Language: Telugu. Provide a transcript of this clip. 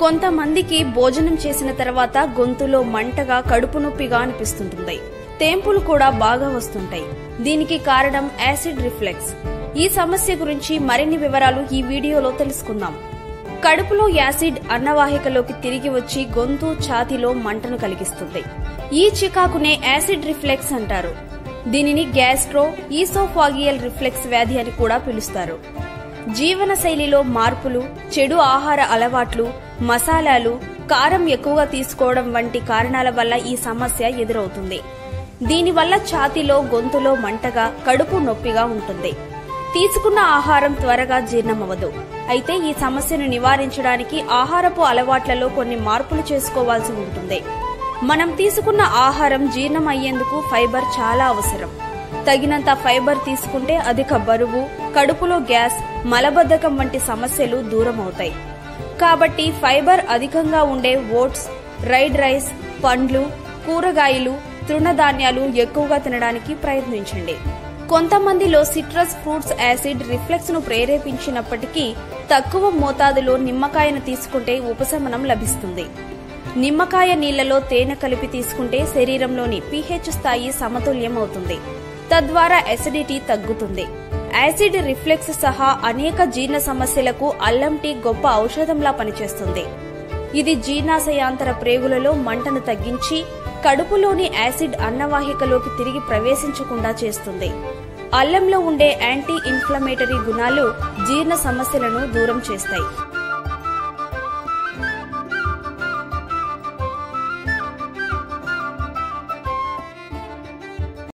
కొంతమందికి భోజనం చేసిన తర్వాత గొంతులో మంటగా కడుపు నొప్పిగా అనిపిస్తుంటుంది. తేంపులు కూడా బాగా వస్తుంటాయి. దీనికి కారణం యాసిడ్ రిఫ్లెక్స్. ఈ సమస్య గురించి మరిన్ని వివరాలు ఈ వీడియోలో తెలుసుకుందాం. కడుపులో యాసిడ్ అన్నవాహికలోకి తిరిగి వచ్చి గొంతు, ఛాతీలో మంటను కలిగిస్తుంది. ఈ చికాకునే యాసిడ్ రిఫ్లెక్స్ అంటారు. దీనిని గ్యాస్ట్రో ఈసోఫాగియల్ రిఫ్లెక్స్ వ్యాధి అని కూడా పిలుస్తారు. జీవన శైలిలో మార్పులు, చెడు ఆహార అలవాట్లు, మసాలాలు, కారం ఎక్కువగా తీసుకోవడం వంటి కారణాల వల్ల ఈ సమస్య ఎదురవుతుంది. దీనివల్ల ఛాతీలో, గొంతులో మంటగా, కడుపు నొప్పిగా ఉంటుంది. తీసుకున్న ఆహారం త్వరగా జీర్ణమవదు. అయితే ఈ సమస్యను నివారించడానికి ఆహారపు అలవాట్లలో కొన్ని మార్పులు చేసుకోవాల్సి ఉంటుంది. మనం తీసుకున్న ఆహారం జీర్ణం అయ్యేందుకు ఫైబర్ చాలా అవసరం. తగినంత ఫైబర్ తీసుకుంటే అధిక బరువు, కడుపులో గ్యాస్, మలబద్ధకం వంటి సమస్యలు దూరం అవుతాయి. కాబట్టి ఫైబర్ అధికంగా ఉండే ఓట్స్, రైడ్ రైస్, పండ్లు, కూరగాయలు, తృణధాన్యాలు ఎక్కువగా తినడానికి ప్రయత్నించండి. కొంతమందిలో సిట్రస్ ఫ్రూట్స్ యాసిడ్ రిఫ్లెక్స్ ను ప్రేరేపించినప్పటికీ తక్కువ మోతాదులో నిమ్మకాయను తీసుకుంటే ఉపశమనం లభిస్తుంది. నిమ్మకాయ నీళ్లలో తేనె కలిపి తీసుకుంటే శరీరంలోని pH స్థాయి సమతుల్యం అవుతుంది. తద్వారా అసిడిటీ తగ్గుతుంది. యాసిడ్ రిఫ్లెక్స్ సహా అనేక జీర్ణ సమస్యలకు అల్లం టీ గొప్ప ఔషధంలా పనిచేస్తుంది. ఇది జీర్ణాశయాంతర ప్రేగులలో మంటను తగ్గించి కడుపులోని యాసిడ్ అన్నవాహికలోకి తిరిగి ప్రవేశించకుండా చేస్తుంది. అల్లంలో ఉండే యాంటీ ఇన్ఫ్లమేటరీ గుణాలు జీర్ణ సమస్యలను దూరం చేస్తాయి.